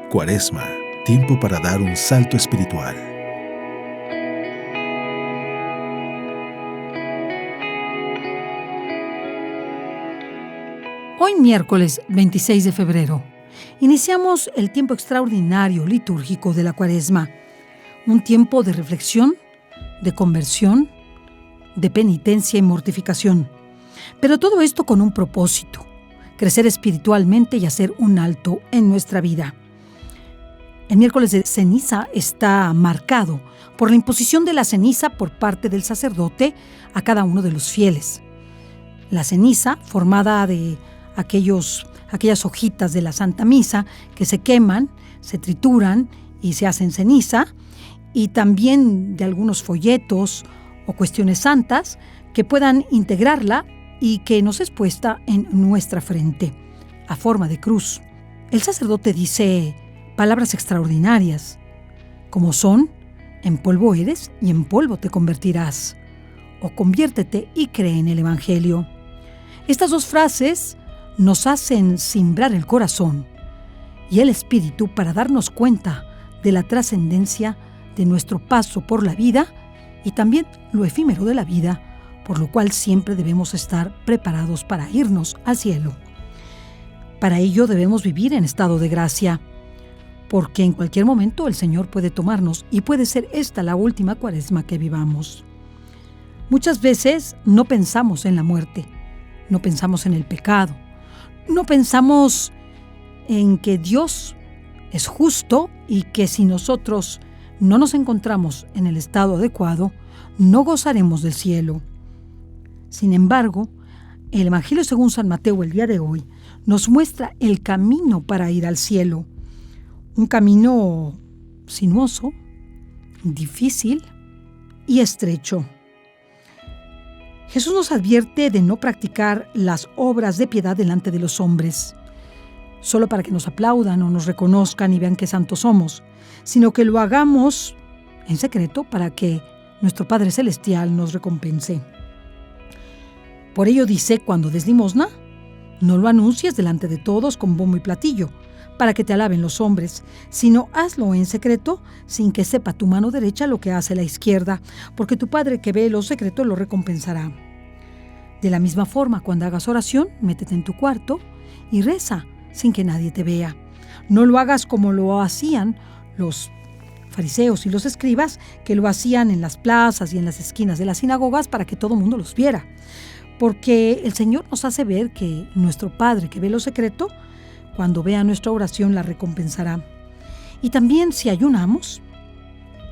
Cuaresma, tiempo para dar un salto espiritual. Hoy miércoles 26 de febrero, iniciamos el tiempo extraordinario litúrgico de la Cuaresma, un tiempo de reflexión, de conversión, de penitencia y mortificación. Pero todo esto con un propósito: crecer espiritualmente y hacer un alto en nuestra vida. El miércoles de ceniza está marcado por la imposición de la ceniza por parte del sacerdote a cada uno de los fieles. La ceniza, formada de aquellas hojitas de la Santa Misa que se queman, se trituran y se hacen ceniza, y también de algunos folletos o cuestiones santas que puedan integrarla y que nos es puesta en nuestra frente, a forma de cruz. El sacerdote dice palabras extraordinarias, como son: en polvo eres y en polvo te convertirás, o conviértete y cree en el Evangelio. Estas dos frases nos hacen cimbrar el corazón y el espíritu para darnos cuenta de la trascendencia de nuestro paso por la vida y también lo efímero de la vida, por lo cual siempre debemos estar preparados para irnos al cielo. Para ello debemos vivir en estado de gracia, porque en cualquier momento el Señor puede tomarnos y puede ser esta la última Cuaresma que vivamos. Muchas veces no pensamos en la muerte, no pensamos en el pecado, no pensamos en que Dios es justo y que si nosotros no nos encontramos en el estado adecuado, no gozaremos del cielo. Sin embargo, el Evangelio según San Mateo el día de hoy nos muestra el camino para ir al cielo. Un camino sinuoso, difícil y estrecho. Jesús nos advierte de no practicar las obras de piedad delante de los hombres, solo para que nos aplaudan o nos reconozcan y vean qué santos somos, sino que lo hagamos en secreto para que nuestro Padre Celestial nos recompense. Por ello dice: cuando des limosna, no lo anuncies delante de todos con bombo y platillo, para que te alaben los hombres, sino hazlo en secreto, sin que sepa tu mano derecha lo que hace la izquierda, porque tu Padre que ve lo secreto lo recompensará. De la misma forma, cuando hagas oración, métete en tu cuarto y reza sin que nadie te vea. No lo hagas como lo hacían los fariseos y los escribas, que lo hacían en las plazas y en las esquinas de las sinagogas para que todo el mundo los viera. Porque el Señor nos hace ver que nuestro Padre que ve lo secreto, cuando vea nuestra oración, la recompensará. Y también si ayunamos,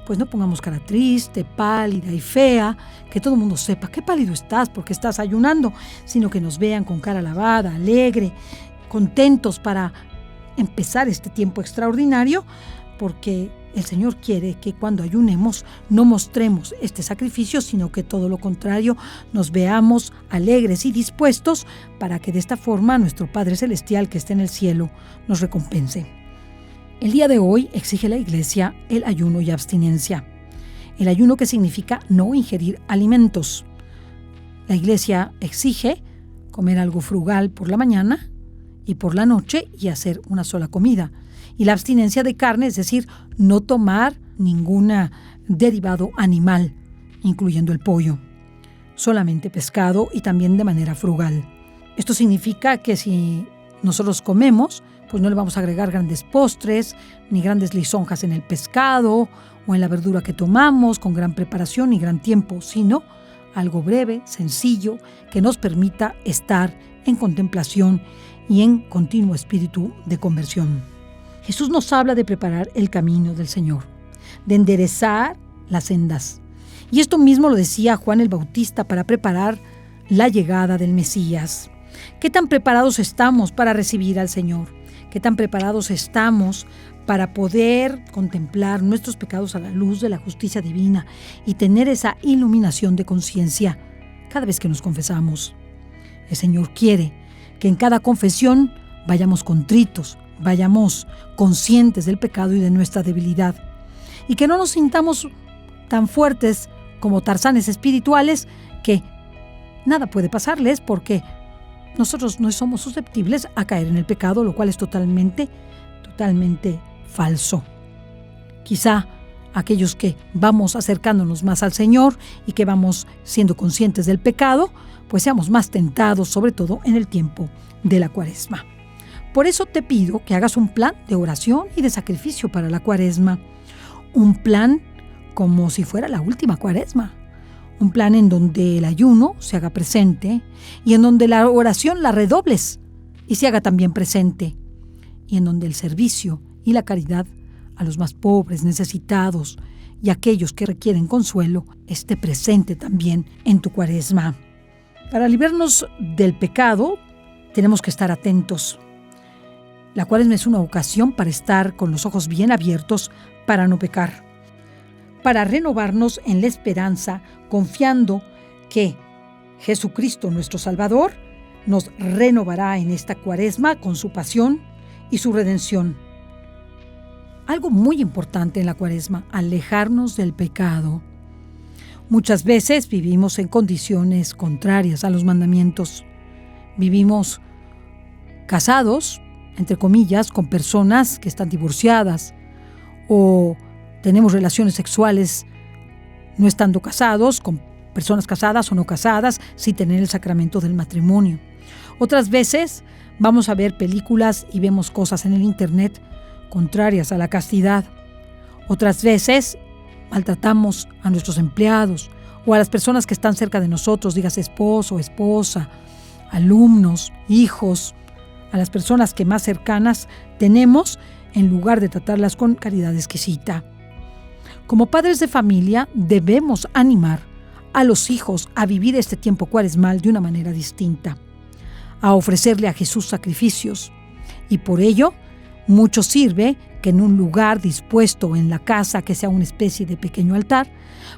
pues no pongamos cara triste, pálida y fea, que todo el mundo sepa qué pálido estás porque estás ayunando, sino que nos vean con cara lavada, alegre, contentos para empezar este tiempo extraordinario, porque el Señor quiere que cuando ayunemos no mostremos este sacrificio, sino que todo lo contrario, nos veamos alegres y dispuestos para que de esta forma nuestro Padre Celestial que está en el cielo nos recompense. El día de hoy exige la Iglesia el ayuno y abstinencia. El ayuno, que significa no ingerir alimentos. La Iglesia exige comer algo frugal por la mañana y por la noche y hacer una sola comida. Y la abstinencia de carne, es decir, no tomar ningún derivado animal, incluyendo el pollo, solamente pescado y también de manera frugal. Esto significa que si nosotros comemos, pues no le vamos a agregar grandes postres, ni grandes lisonjas en el pescado o en la verdura que tomamos, con gran preparación y gran tiempo, sino algo breve, sencillo, que nos permita estar en contemplación y en continuo espíritu de conversión. Jesús nos habla de preparar el camino del Señor, de enderezar las sendas. Y esto mismo lo decía Juan el Bautista para preparar la llegada del Mesías. ¿Qué tan preparados estamos para recibir al Señor? ¿Qué tan preparados estamos para poder contemplar nuestros pecados a la luz de la justicia divina y tener esa iluminación de conciencia cada vez que nos confesamos? El Señor quiere que en cada confesión vayamos contritos, vayamos conscientes del pecado y de nuestra debilidad, y que no nos sintamos tan fuertes como tarzanes espirituales que nada puede pasarles, porque nosotros no somos susceptibles a caer en el pecado, lo cual es totalmente falso. Quizá aquellos que vamos acercándonos más al Señor y que vamos siendo conscientes del pecado, pues seamos más tentados, sobre todo en el tiempo de la Cuaresma. Por eso te pido que hagas un plan de oración y de sacrificio para la Cuaresma. Un plan como si fuera la última Cuaresma. Un plan en donde el ayuno se haga presente y en donde la oración la redobles y se haga también presente. Y en donde el servicio y la caridad a los más pobres, necesitados y aquellos que requieren consuelo esté presente también en tu Cuaresma. Para librarnos del pecado tenemos que estar atentos. La Cuaresma es una ocasión para estar con los ojos bien abiertos para no pecar, para renovarnos en la esperanza, confiando que Jesucristo, nuestro Salvador, nos renovará en esta Cuaresma con su pasión y su redención. Algo muy importante en la Cuaresma, alejarnos del pecado. Muchas veces vivimos en condiciones contrarias a los mandamientos. Vivimos casados, entre comillas, con personas que están divorciadas, o tenemos relaciones sexuales no estando casados, con personas casadas o no casadas, sin tener el sacramento del matrimonio. Otras veces vamos a ver películas y vemos cosas en el internet contrarias a la castidad. Otras veces maltratamos a nuestros empleados o a las personas que están cerca de nosotros, digas esposo, esposa, alumnos, hijos, a las personas que más cercanas tenemos, en lugar de tratarlas con caridad exquisita. Como padres de familia debemos animar a los hijos a vivir este tiempo cuaresmal de una manera distinta, a ofrecerle a Jesús sacrificios, y por ello mucho sirve que en un lugar dispuesto en la casa, que sea una especie de pequeño altar,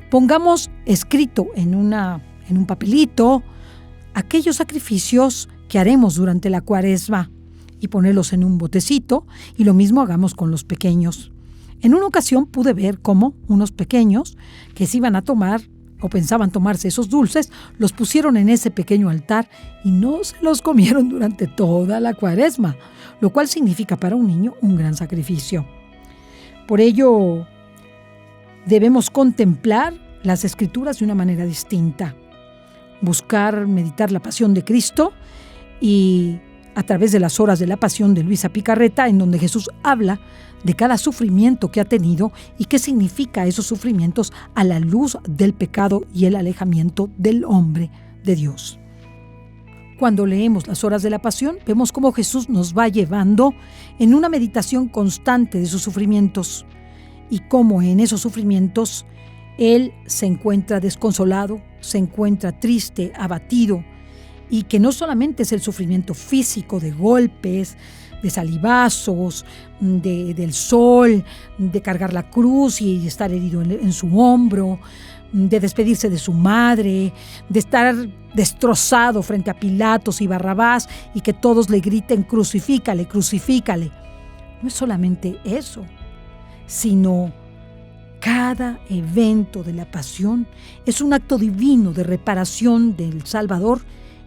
pongamos escrito en un papelito aquellos sacrificios que haremos durante la Cuaresma y ponerlos en un botecito, y lo mismo hagamos con los pequeños. En una ocasión pude ver cómo unos pequeños que se iban a tomar o pensaban tomarse esos dulces, los pusieron en ese pequeño altar y no se los comieron durante toda la Cuaresma, lo cual significa para un niño un gran sacrificio. Por ello, debemos contemplar las Escrituras de una manera distinta, buscar meditar la pasión de Cristo y a través de las horas de la pasión de Luisa Picarreta, en donde Jesús habla de cada sufrimiento que ha tenido y qué significa esos sufrimientos a la luz del pecado y el alejamiento del hombre de Dios. Cuando leemos las horas de la pasión, vemos cómo Jesús nos va llevando en una meditación constante de sus sufrimientos y cómo en esos sufrimientos Él se encuentra desconsolado, se encuentra triste, abatido, y que no solamente es el sufrimiento físico de golpes, de salivazos, del sol, de cargar la cruz y estar herido en su hombro, de despedirse de su madre, de estar destrozado frente a Pilatos y Barrabás y que todos le griten crucifícale, crucifícale. No es solamente eso, sino cada evento de la pasión es un acto divino de reparación del Salvador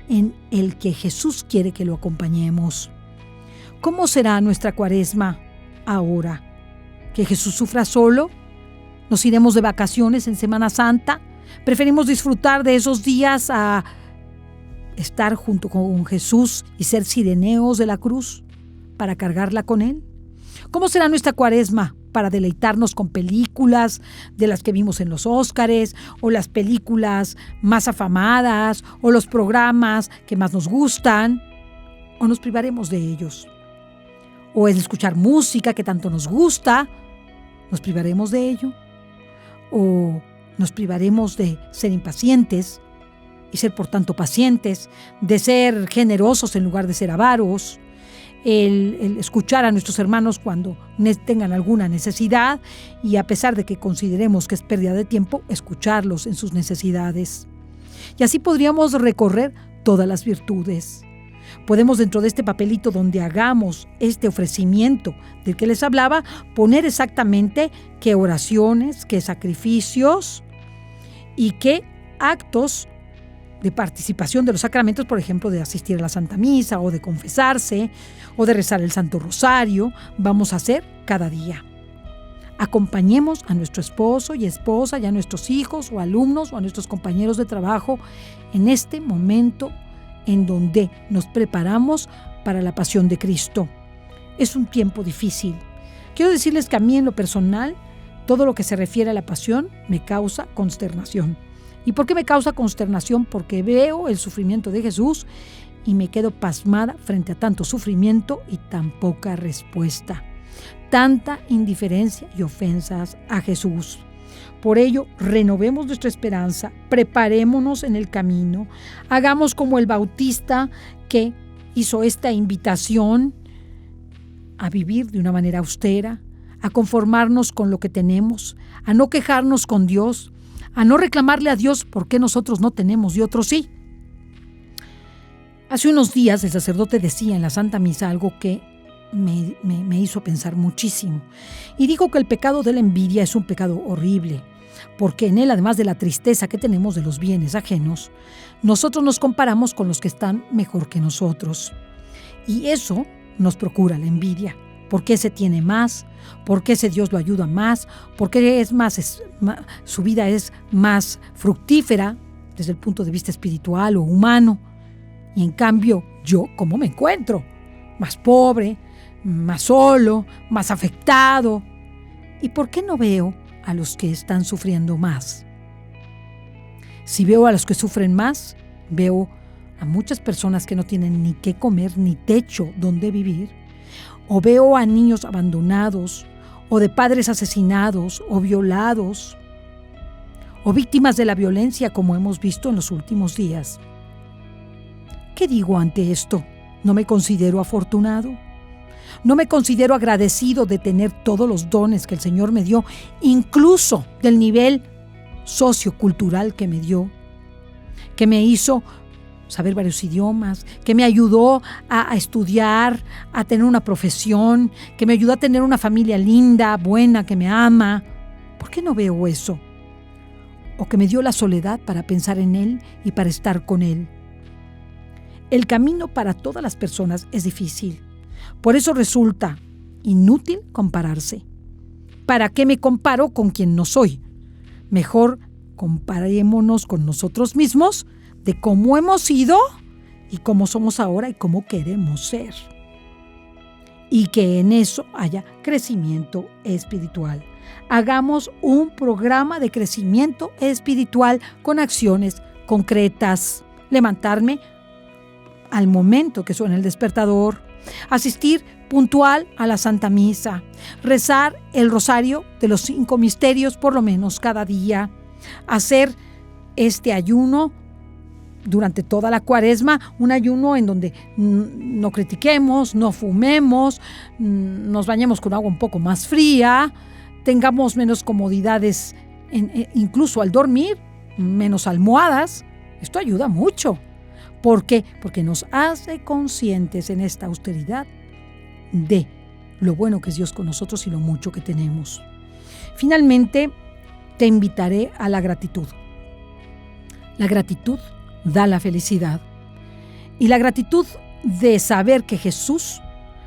en el que Jesús quiere que lo acompañemos. ¿Cómo será nuestra Cuaresma ahora? ¿Que Jesús sufra solo? ¿Nos iremos de vacaciones en Semana Santa? ¿Preferimos disfrutar de esos días a estar junto con Jesús y ser sireneos de la cruz para cargarla con Él? ¿Cómo será nuestra Cuaresma para deleitarnos con películas de las que vimos en los Óscares, o las películas más afamadas, o los programas que más nos gustan? ¿O nos privaremos de ellos? ¿O el escuchar música que tanto nos gusta? ¿Nos privaremos de ello? ¿O nos privaremos de ser impacientes y ser por tanto pacientes, de ser generosos en lugar de ser avaros? El escuchar a nuestros hermanos cuando tengan alguna necesidad y, a pesar de que consideremos que es pérdida de tiempo, escucharlos en sus necesidades. Y así podríamos recorrer todas las virtudes. Podemos, dentro de este papelito donde hagamos este ofrecimiento del que les hablaba, poner exactamente qué oraciones, qué sacrificios y qué actos de participación de los sacramentos, por ejemplo, de asistir a la Santa Misa o de confesarse o de rezar el Santo Rosario, vamos a hacer cada día. Acompañemos a nuestro esposo y esposa y a nuestros hijos o alumnos o a nuestros compañeros de trabajo en este momento en donde nos preparamos para la pasión de Cristo. Es un tiempo difícil. Quiero decirles que a mí en lo personal, todo lo que se refiere a la pasión me causa consternación. ¿Y por qué me causa consternación? Porque veo el sufrimiento de Jesús y me quedo pasmada frente a tanto sufrimiento y tan poca respuesta. Tanta indiferencia y ofensas a Jesús. Por ello, renovemos nuestra esperanza, preparémonos en el camino, hagamos como el Bautista que hizo esta invitación a vivir de una manera austera, a conformarnos con lo que tenemos, a no quejarnos con Dios, a no reclamarle a Dios por qué nosotros no tenemos y otros sí. Hace unos días el sacerdote decía en la Santa Misa algo que me hizo pensar muchísimo. Y dijo que el pecado de la envidia es un pecado horrible, porque en él, además de la tristeza que tenemos de los bienes ajenos, nosotros nos comparamos con los que están mejor que nosotros. Y eso nos procura la envidia. ¿Por qué ese tiene más? ¿Por qué ese Dios lo ayuda más? ¿Por qué su vida es más fructífera desde el punto de vista espiritual o humano? Y en cambio, yo, ¿cómo me encuentro? Más pobre, más solo, más afectado. ¿Y por qué no veo a los que están sufriendo más? Si veo a los que sufren más, veo a muchas personas que no tienen ni qué comer ni techo donde vivir, o veo a niños abandonados, o de padres asesinados o violados, o víctimas de la violencia como hemos visto en los últimos días. ¿Qué digo ante esto? ¿No me considero afortunado? ¿No me considero agradecido de tener todos los dones que el Señor me dio, incluso del nivel sociocultural que me dio, que me hizo saber varios idiomas, que me ayudó a estudiar, a tener una profesión, que me ayudó a tener una familia linda, buena, que me ama? ¿Por qué no veo eso? O que me dio la soledad para pensar en Él y para estar con Él. El camino para todas las personas es difícil. Por eso resulta inútil compararse. ¿Para qué me comparo con quien no soy? Mejor comparémonos con nosotros mismos de cómo hemos sido y cómo somos ahora y cómo queremos ser. Y que en eso haya crecimiento espiritual. Hagamos un programa de crecimiento espiritual con acciones concretas. Levantarme al momento que suena el despertador, asistir puntual a la Santa Misa, rezar el rosario de los 5 misterios por lo menos cada día, hacer este ayuno durante toda la Cuaresma, un ayuno en donde no critiquemos, no fumemos, nos bañemos con agua un poco más fría, tengamos menos comodidades, incluso al dormir, menos almohadas. Esto ayuda mucho. ¿Por qué? Porque nos hace conscientes en esta austeridad de lo bueno que es Dios con nosotros y lo mucho que tenemos. Finalmente, te invitaré a la gratitud. La gratitud da la felicidad. Y la gratitud de saber que Jesús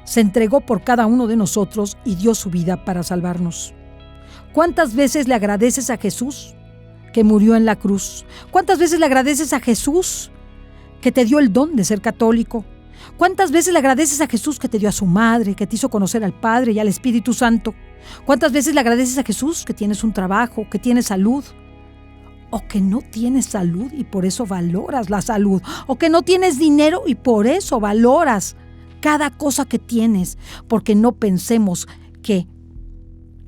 se entregó por cada uno de nosotros y dio su vida para salvarnos. ¿Cuántas veces le agradeces a Jesús que murió en la cruz? ¿Cuántas veces le agradeces a Jesús que te dio el don de ser católico? ¿Cuántas veces le agradeces a Jesús que te dio a su madre, que te hizo conocer al Padre y al Espíritu Santo? ¿Cuántas veces le agradeces a Jesús que tienes un trabajo, que tienes salud? O que no tienes salud y por eso valoras la salud. O que no tienes dinero y por eso valoras cada cosa que tienes. Porque no pensemos que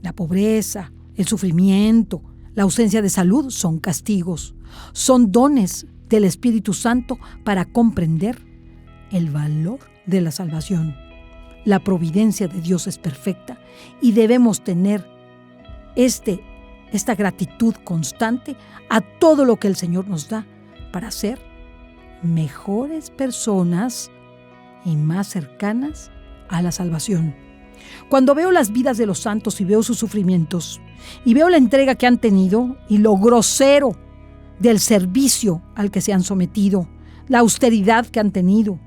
la pobreza, el sufrimiento, la ausencia de salud son castigos. Son dones del Espíritu Santo para comprender el valor de la salvación. La providencia de Dios es perfecta y debemos tener esta gratitud constante a todo lo que el Señor nos da para ser mejores personas y más cercanas a la salvación. Cuando veo las vidas de los santos y veo sus sufrimientos y veo la entrega que han tenido y lo grosero del servicio al que se han sometido, la austeridad que han tenido,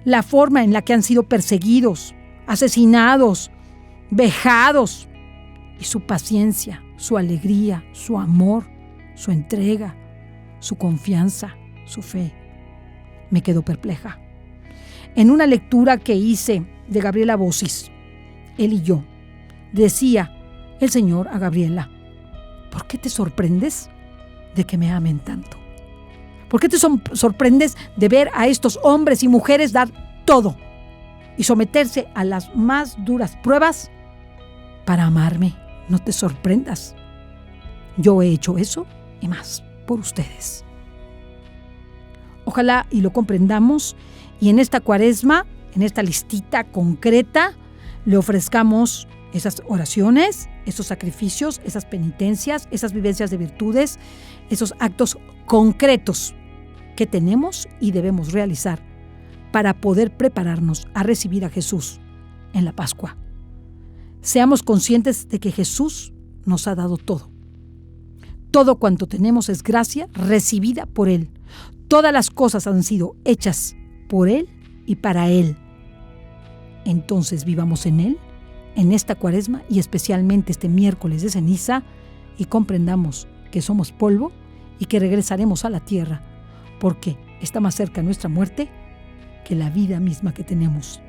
la forma en la que han sido perseguidos, asesinados, vejados, y su paciencia, su alegría, su amor, su entrega, su confianza, su fe. Me quedo perpleja. En una lectura que hice de Gabriela Bossis, él y yo, decía el Señor a Gabriela: ¿por qué te sorprendes de que me amen tanto? ¿Por qué te sorprendes de ver a estos hombres y mujeres dar todo y someterse a las más duras pruebas para amarme? No te sorprendas. Yo he hecho eso y más por ustedes. Ojalá y lo comprendamos, y en esta Cuaresma, en esta listita concreta, le ofrezcamos esas oraciones, esos sacrificios, esas penitencias, esas vivencias de virtudes, esos actos concretos que tenemos y debemos realizar para poder prepararnos a recibir a Jesús en la Pascua. Seamos conscientes de que Jesús nos ha dado todo. Todo cuanto tenemos es gracia recibida por Él. Todas las cosas han sido hechas por Él y para Él. Entonces vivamos en Él, en esta Cuaresma y especialmente este miércoles de ceniza, y comprendamos que somos polvo y que regresaremos a la tierra, porque está más cerca nuestra muerte que la vida misma que tenemos.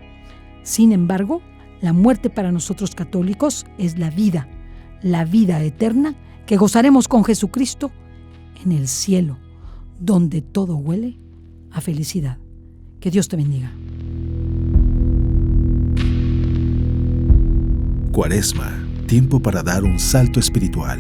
Sin embargo, la muerte para nosotros católicos es la vida eterna que gozaremos con Jesucristo en el cielo, donde todo huele a felicidad. Que Dios te bendiga. Cuaresma, tiempo para dar un salto espiritual.